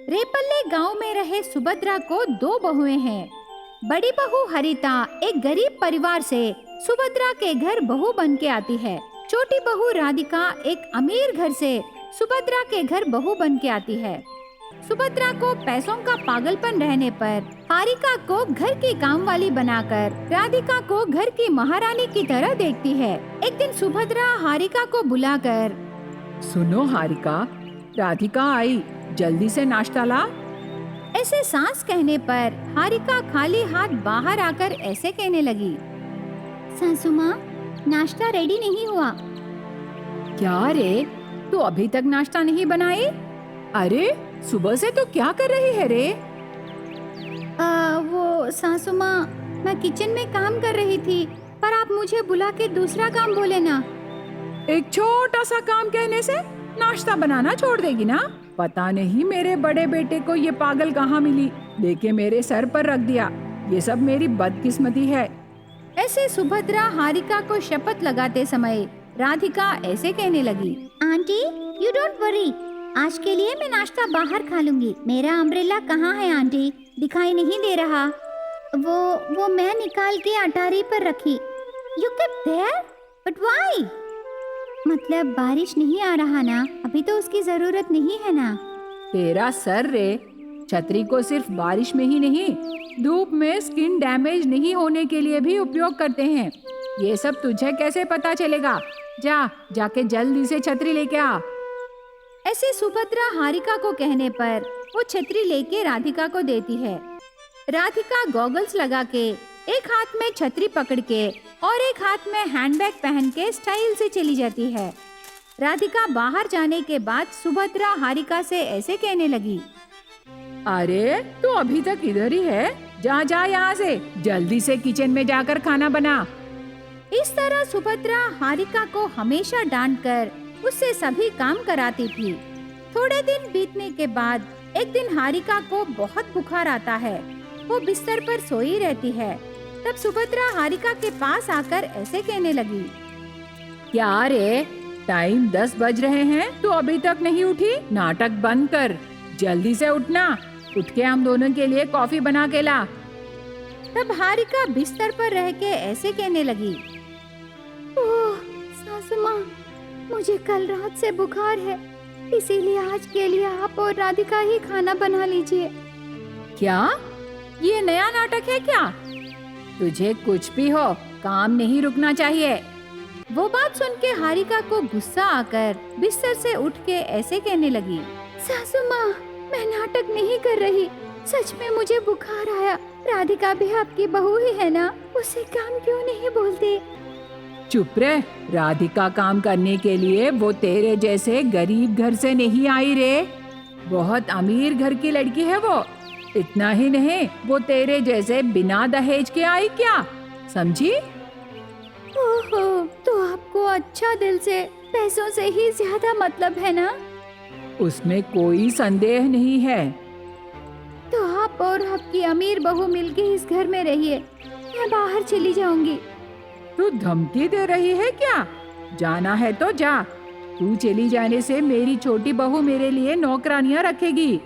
रेपल्ले गांव में रहे सुभद्रा को दो बहुएं हैं। बड़ी बहू हरिता एक गरीब परिवार से सुभद्रा के घर बहू बन के आती है। छोटी बहू राधिका एक अमीर घर से सुभद्रा के घर बहू बन के आती है। सुभद्रा को पैसों का पागलपन रहने पर हारिका को घर की काम वाली बनाकर राधिका को घर की महारानी की तरह देखती है। एक दिन सुभद्रा हारिका को बुलाकर, सुनो हारिका, राधिका आई, जल्दी से नाश्ता ला। ऐसे सांस कहने पर हारिका खाली हाथ बाहर आकर ऐसे कहने लगी, सासू माँ, नाश्ता रेडी नहीं हुआ। क्या रे, तू अभी तक नाश्ता नहीं बनाई? अरे सुबह से तो क्या कर रही है रे? वो सासू माँ, मैं किचन में काम कर रही थी, पर आप मुझे बुला के दूसरा काम बोले ना। एक छोटा सा काम कहने से नाश्ता बनाना छोड़ देगी ना? पता नहीं मेरे बड़े बेटे को ये पागल कहाँ मिली, लेके मेरे सर पर रख दिया। ये सब मेरी बदकिस्मती है। ऐसे सुभद्रा हारिका को शपथ लगाते समय राधिका ऐसे कहने लगी, आंटी, यू डोंट वरी, आज के लिए मैं नाश्ता बाहर खा लूंगी। मेरा अम्ब्रेला कहाँ है आंटी? दिखाई नहीं दे रहा। वो मैं निकाल के अटारी पर रखी। You kept there? But why? मतलब बारिश नहीं आ रहा ना, अभी तो उसकी जरूरत नहीं है ना। तेरा सर रे, छतरी को सिर्फ बारिश में ही नहीं, धूप में स्किन डैमेज नहीं होने के लिए भी उपयोग करते हैं। ये सब तुझे कैसे पता चलेगा? जाके जल्दी से छतरी लेके आ। ऐसे सुभद्रा हारिका को कहने पर वो छतरी लेके राधिका को देती है। राधिका गॉगल्स लगा के, एक हाथ में छतरी पकड़ के और एक हाथ में हैंडबैग पहन के स्टाइल से चली जाती है। राधिका बाहर जाने के बाद सुभद्रा हारिका से ऐसे कहने लगी, अरे तू अभी तक इधर ही है? जा यहाँ से, जल्दी से किचन में जाकर खाना बना। इस तरह सुभद्रा हारिका को हमेशा डांट कर उससे सभी काम कराती थी। थोड़े दिन बीतने के बाद एक दिन हारिका को बहुत बुखार आता है। वो बिस्तर पर सोई रहती है। तब सुभद्रा हारिका के पास आकर ऐसे कहने लगी, क्या रे, टाइम 10 बज रहे हैं, तू अभी तक नहीं उठी? नाटक बंद कर, जल्दी से उठना। उठ के हम दोनों के लिए कॉफी बना के ला। तब हारिका बिस्तर पर रह के ऐसे कहने लगी, ओह सासू माँ, मुझे कल रात से बुखार है, इसीलिए आज के लिए आप और राधिका ही खाना बना लीजिए। क्या ये नया नाटक है क्या? तुझे कुछ भी हो, काम नहीं रुकना चाहिए। वो बात सुन के हारिका को गुस्सा आकर बिस्तर से उठ के ऐसे कहने लगी, सासू माँ, मैं नाटक नहीं कर रही, सच में मुझे बुखार आया। राधिका भी आपकी बहू ही है ना, उसे काम क्यों नहीं बोलते? चुप रह, राधिका काम करने के लिए वो तेरे जैसे गरीब घर से नहीं आई रे। बहुत अमीर घर की लड़की है वो। इतना ही नहीं, वो तेरे जैसे बिना दहेज के आई क्या, समझी? ओहो, तो आपको अच्छा दिल से पैसों से ही ज्यादा मतलब है ना? उसमें कोई संदेह नहीं है। तो आप और आपकी अमीर बहू मिलके इस घर में रहिए, मैं बाहर चली जाऊंगी। तू धमकी दे रही है क्या? जाना है तो जा। तू चली जाने से मेरी छोटी बहू मेरे लिए नौकरानियां रखेगी।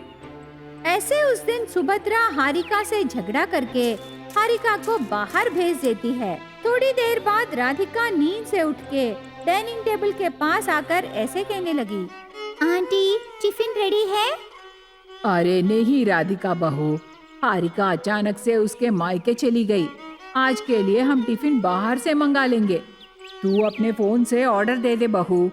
ऐसे उस दिन सुभद्रा हारिका से झगड़ा करके हारिका को बाहर भेज देती है। थोड़ी देर बाद राधिका नींद से उठ के डाइनिंग टेबल के पास आकर ऐसे कहने लगी, आंटी, टिफिन रेडी है? अरे नहीं राधिका बहू, हारिका अचानक से उसके मायके चली गई। आज के लिए हम टिफिन बाहर से मंगा लेंगे। तू अपने फोन से ऑर्डर दे दे बहू।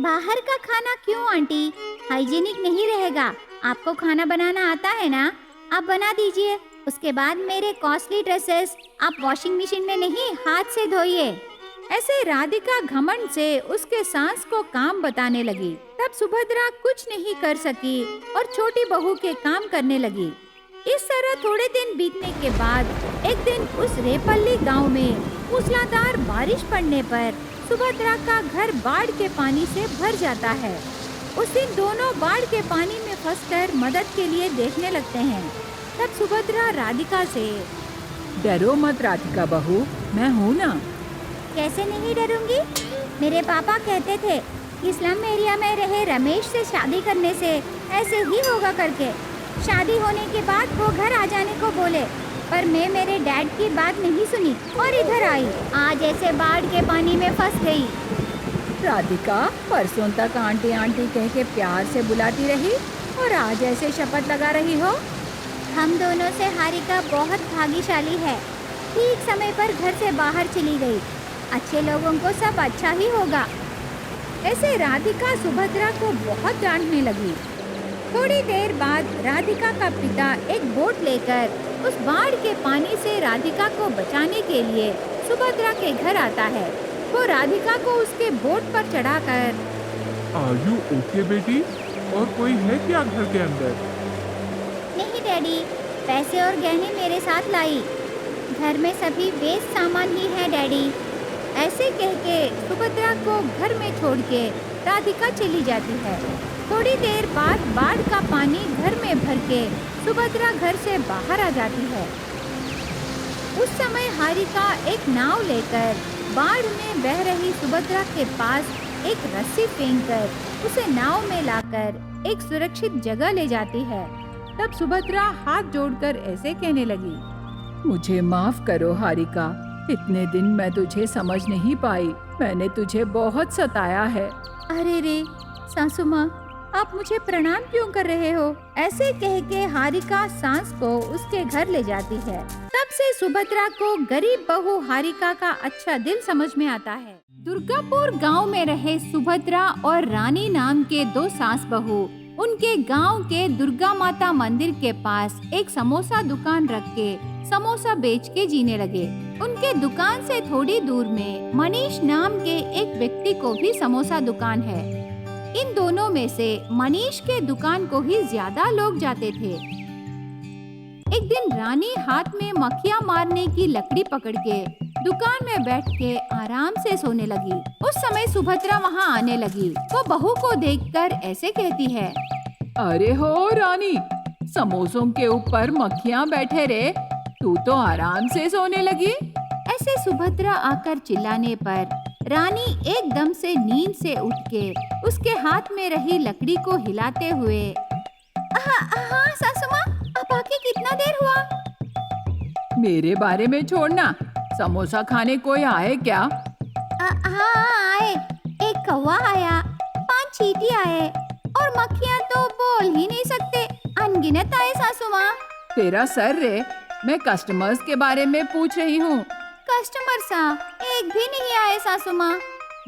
बाहर का खाना क्यों आंटी? हाइजीनिक नहीं रहेगा। आपको खाना बनाना आता है ना, आप बना दीजिए। उसके बाद मेरे कॉस्टली ड्रेसेस आप वॉशिंग मशीन में नहीं, हाथ से धोइए। ऐसे राधिका घमंड से उसके सास को काम बताने लगी। तब सुभद्रा कुछ नहीं कर सकी और छोटी बहू के काम करने लगी। इस तरह थोड़े दिन बीतने के बाद एक दिन उस रेपल्ली गांव में मूसलाधार बारिश पड़ने पर सुभद्रा का घर बाढ़ के पानी से भर जाता है। उस दिन दोनों बाढ़ के पानी में फंसकर मदद के लिए देखने लगते हैं। तब सुभद्रा राधिका से, डरो मत राधिका बहू, मैं हूँ ना। कैसे नहीं डरूंगी? मेरे पापा कहते थे कि स्लम एरिया में रहे रमेश से शादी करने से ऐसे ही होगा करके। शादी होने के बाद वो घर आ जाने को बोले, पर मैं मेरे डैड की बात नहीं सुनी और इधर आई। आज ऐसे बाढ़ के पानी में फंस गई। राधिका, परसों तक आंटी आंटी कह के प्यार से बुलाती रही और आज ऐसे शपथ लगा रही हो। हम दोनों से हारिका बहुत भाग्यशाली है, ठीक समय पर घर से बाहर चली गई। अच्छे लोगों को सब अच्छा ही होगा। ऐसे राधिका सुभद्रा को बहुत डांटने लगी। थोड़ी देर बाद राधिका का पिता एक बोट लेकर उस बाढ़ के पानी से राधिका को बचाने के लिए सुभद्रा के घर आता है। वो राधिका को उसके बोट पर चढ़ाकर, आर यू ओके बेटी? और कोई है क्या घर के अंदर? नहीं डैडी, पैसे और गहने मेरे साथ लाई। घर में सभी वेस्ट सामान ही है डैडी। ऐसे कह के सुभद्रा को घर में छोड़ के राधिका चली जाती है। थोड़ी देर बाद बाढ़ का पानी घर में भर के सुभद्रा घर से बाहर आ जाती है। उस समय हारिका एक नाव लेकर बाढ़ में बह रही सुभद्रा के पास एक रस्सी फेंककर उसे नाव में लाकर एक सुरक्षित जगह ले जाती है। तब सुभद्रा हाथ जोड़कर ऐसे कहने लगी, मुझे माफ करो हारिका, इतने दिन मैं तुझे समझ नहीं पाई। मैंने तुझे बहुत सताया है। अरे रे सासू माँ, आप मुझे प्रणाम क्यों कर रहे हो? ऐसे कह के हारिका सास को उसके घर ले जाती है। तब से सुभद्रा को गरीब बहू हारिका का अच्छा दिल समझ में आता है। दुर्गापुर गांव में रहे सुभद्रा और रानी नाम के दो सास बहू उनके गांव के दुर्गा माता मंदिर के पास एक समोसा दुकान रख के समोसा बेच के जीने लगे। उनके दुकान से थोड़ी दूर में मनीष नाम के एक व्यक्ति को भी समोसा दुकान है। इन दोनों में से मनीष के दुकान को ही ज्यादा लोग जाते थे। एक दिन रानी हाथ में मक्खियाँ मारने की लकड़ी पकड़ के दुकान में बैठ के आराम से सोने लगी। उस समय सुभद्रा वहाँ आने लगी। वो बहू को देखकर ऐसे कहती है, अरे हो रानी, समोसों के ऊपर मक्खियाँ बैठे रे, तू तो आराम से सोने लगी। ऐसे सुभद्रा आकर चिल्लाने पर रानी एकदम से नींद से उठ के उसके हाथ में रही लकड़ी को हिलाते हुए, हाँ सासू माँ, अब आके कितना देर हुआ? मेरे बारे में छोड़ना, समोसा खाने कोई आए क्या? हाँ आए, एक कौवा आया, 5 चींटी आए और मक्खियाँ तो बोल ही नहीं सकते, अनगिनत आए सासू माँ। तेरा सर रे, मैं कस्टमर्स के बारे में पूछ रही हूँ। कस्टमर सा एक भी नहीं आए सासू माँ।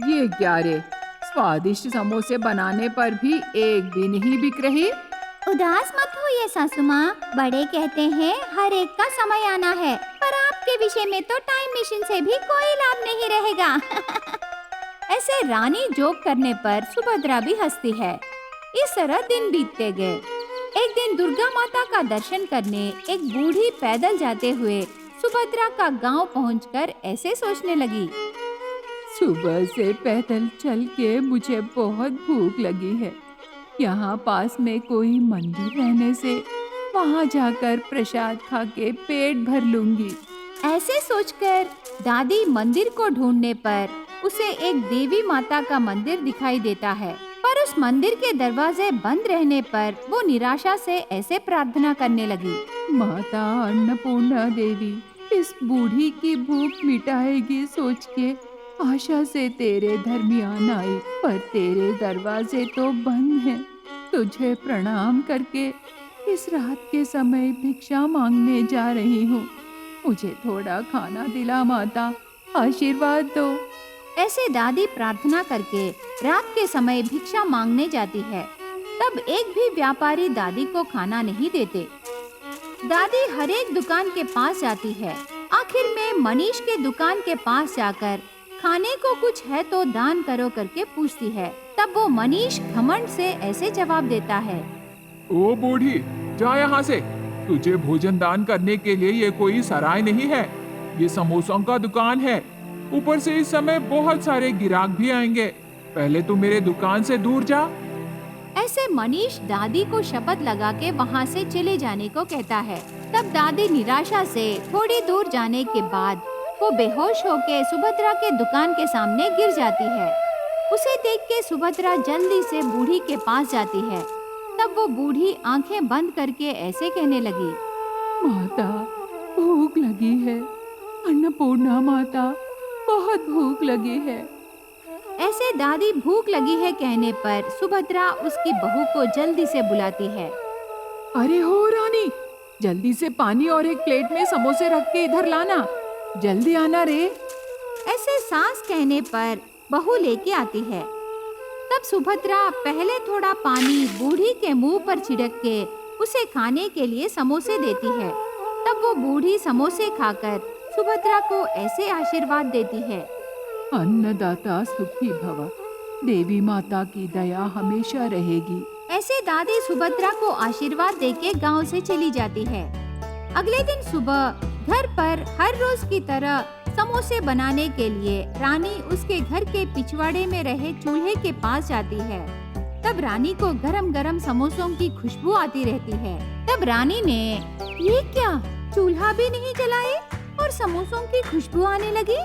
ये क्या रे, स्वादिष्ट समोसे बनाने पर भी एक भी नहीं बिक रही। उदास मत होइए सासू माँ, बड़े कहते हैं हर एक का समय आना है, पर आपके विषय में तो टाइम मशीन से भी कोई लाभ नहीं रहेगा। ऐसे रानी जोक करने पर सुभद्रा भी हंसती है। इस तरह दिन बीतते गए। एक दिन दुर्गा माता का दर्शन करने एक बूढ़ी पैदल जाते हुए सुभद्रा का गांव पहुंचकर ऐसे सोचने लगी, सुबह से पैदल चल के मुझे बहुत भूख लगी है। यहाँ पास में कोई मंदिर रहने से वहाँ जाकर प्रसाद खा के पेट भर लूंगी। ऐसे सोचकर दादी मंदिर को ढूंढने पर उसे एक देवी माता का मंदिर दिखाई देता है, पर उस मंदिर के दरवाजे बंद रहने पर वो निराशा से ऐसे प्रार्थना करने लगी, माता अन्नपूर्णा देवी, इस बूढ़ी की भूख मिटाएगी सोच के आशा से तेरे दरमियान आई, पर तेरे दरवाजे तो बंद हैं। तुझे प्रणाम करके इस रात के समय भिक्षा मांगने जा रही हूँ। मुझे थोड़ा खाना दिला माता, आशीर्वाद दो। ऐसे दादी प्रार्थना करके रात के समय भिक्षा मांगने जाती है। तब एक भी व्यापारी दादी को खाना नहीं देते। दादी हर एक दुकान के पास जाती है। आखिर में मनीष के दुकान के पास जाकर खाने को कुछ है तो दान करो करके पूछती है। तब वो मनीष घमंड से ऐसे जवाब देता है, ओ बूढ़ी, जा यहाँ से। तुझे भोजन दान करने के लिए ये कोई सराय नहीं है, ये समोसों का दुकान है। ऊपर से इस समय बहुत सारे गिराक भी आएंगे। पहले तू मेरे दुकान से दूर जा। ऐसे मनीष दादी को शपथ लगा के वहाँ से चले जाने को कहता है। तब दादी निराशा से थोड़ी दूर जाने के बाद वो बेहोश होके सुभद्रा के दुकान के सामने गिर जाती है। उसे देख के सुभद्रा जल्दी से बूढ़ी के पास जाती है। तब वो बूढ़ी आंखें बंद करके ऐसे कहने लगी, माता, भूख लगी है। अन्नपूर्णा माता, बहुत भूख लगी है। ऐसे दादी भूख लगी है कहने पर सुभद्रा उसकी बहू को जल्दी से बुलाती है। अरे हो रानी, जल्दी से पानी और एक प्लेट में समोसे रख के इधर लाना। जल्दी आना रे। ऐसे सास कहने पर बहू लेके आती है। तब सुभद्रा पहले थोड़ा पानी बूढ़ी के मुंह पर छिड़क के उसे खाने के लिए समोसे देती है। तब वो बूढ़ी समोसे खाकर सुभद्रा को ऐसे आशीर्वाद देती है, अन्नदाता सुखी भव, देवी माता की दया हमेशा रहेगी। ऐसे दादी सुभद्रा को आशीर्वाद देके गांव से चली जाती है। अगले दिन सुबह घर पर हर रोज की तरह समोसे बनाने के लिए रानी उसके घर के पिछवाड़े में रहे चूल्हे के पास जाती है। तब रानी को गरम गरम समोसों की खुशबू आती रहती है। तब रानी ने, ये क्या, चूल्हा भी नहीं जलाए और समोसों की खुशबू आने लगी।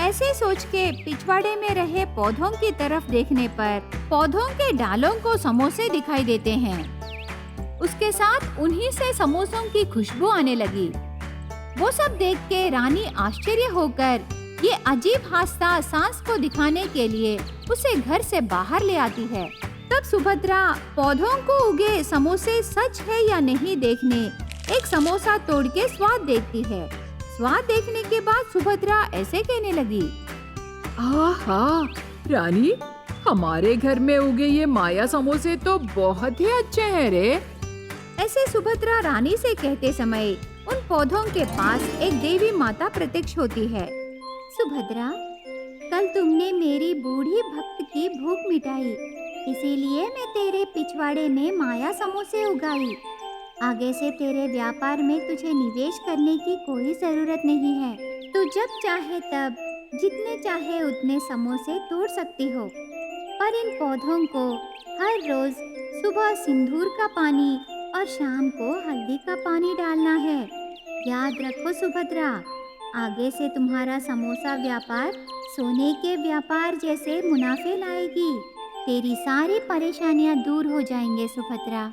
ऐसे सोच के पिछवाड़े में रहे पौधों की तरफ देखने पर पौधों के डालों को समोसे दिखाई देते हैं। उसके साथ उन्हीं से समोसों की खुशबू आने लगी। वो सब देख के रानी आश्चर्य होकर ये अजीब हादसा सास को दिखाने के लिए उसे घर से बाहर ले आती है। तब सुभद्रा पौधों को उगे समोसे सच है या नहीं देखने एक समोसा तोड़ के स्वाद देखती है। स्वाद देखने के बाद सुभद्रा ऐसे कहने लगी, आहा रानी, हमारे घर में उगे ये माया समोसे तो बहुत ही अच्छे हैं रे। ऐसे सुभद्रा रानी से कहते समय उन पौधों के पास एक देवी माता प्रत्यक्ष होती है। सुभद्रा, कल तुमने मेरी बूढ़ी भक्त की भूख मिटाई, इसीलिए मैं तेरे पिछवाड़े में माया समोसे उगाई। आगे से तेरे व्यापार में तुझे निवेश करने की कोई जरूरत नहीं है। तू जब चाहे तब जितने चाहे उतने समोसे तोड़ सकती हो, पर इन पौधों को हर रोज सुबह सिंदूर का पानी और शाम को हल्दी का पानी डालना है। याद रखो सुभद्रा, आगे से तुम्हारा समोसा व्यापार सोने के व्यापार जैसे मुनाफे लाएगी। तेरी सारी परेशानियां दूर हो जाएंगे सुभद्रा।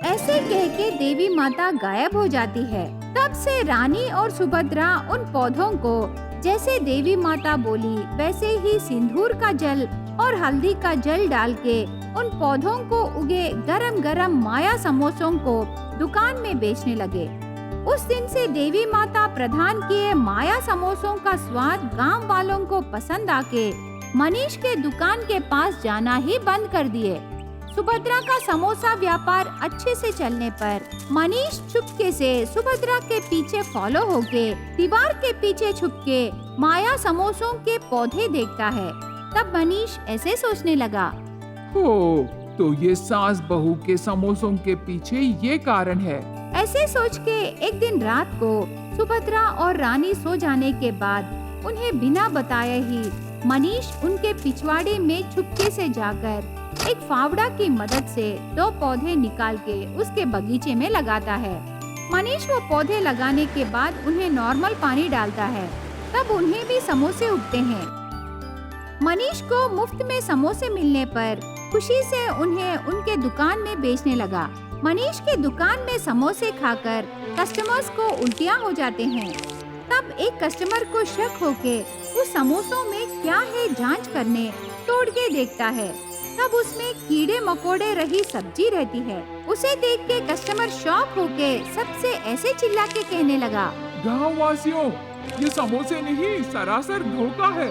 ऐसे कह के देवी माता गायब हो जाती है। तब से रानी और सुभद्रा उन पौधों को जैसे देवी माता बोली वैसे ही सिंदूर का जल और हल्दी का जल डाल के उन पौधों को उगे गरम गरम माया समोसों को दुकान में बेचने लगे। उस दिन से देवी माता प्रदान किए माया समोसों का स्वाद गांव वालों को पसंद आके मनीष के दुकान के पास जाना ही बंद कर दिए। सुभद्रा का समोसा व्यापार अच्छे से चलने पर मनीष चुपके से सुभद्रा के पीछे फॉलो होके दीवार के पीछे छुपके माया समोसों के पौधे देखता है। तब मनीष ऐसे सोचने लगा, हो, तो ये सास बहू के समोसों के पीछे ये कारण है। ऐसे सोच के एक दिन रात को सुभद्रा और रानी सो जाने के बाद उन्हें बिना बताए ही मनीष उनके पिछवाड़े में चुपके से जाकर एक फावड़ा की मदद से 2 पौधे निकाल के उसके बगीचे में लगाता है। मनीष वो पौधे लगाने के बाद उन्हें नॉर्मल पानी डालता है। तब उन्हें भी समोसे उगते हैं। मनीष को मुफ्त में समोसे मिलने पर खुशी से उन्हें उनके दुकान में बेचने लगा। मनीष के दुकान में समोसे खाकर कस्टमर्स को उल्टियाँ हो जाते हैं। तब एक कस्टमर को शक होके उस समोसों में क्या है जांच करने तोड़ के देखता है। तब उसमें कीड़े मकोड़े रही सब्जी रहती है। उसे देख के कस्टमर शॉक होके सबसे ऐसे चिल्ला के कहने लगा, गाँव वासियों, ये समोसे नहीं, सरासर धोखा है।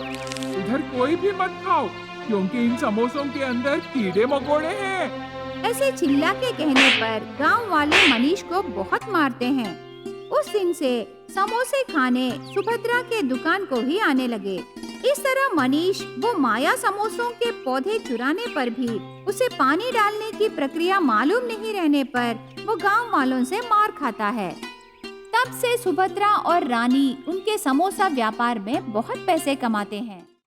इधर कोई भी मत खाओ, क्योंकि इन समोसों के अंदर कीड़े मकोड़े हैं। ऐसे चिल्ला के कहने पर गांव वाले मनीष को बहुत मारते हैं। उस दिन से समोसे खाने सुभद्रा के दुकान को ही आने लगे। इस तरह मनीष वो माया समोसों के पौधे चुराने पर भी उसे पानी डालने की प्रक्रिया मालूम नहीं रहने पर वो गांव वालों से मार खाता है। तब से सुभद्रा और रानी उनके समोसा व्यापार में बहुत पैसे कमाते हैं।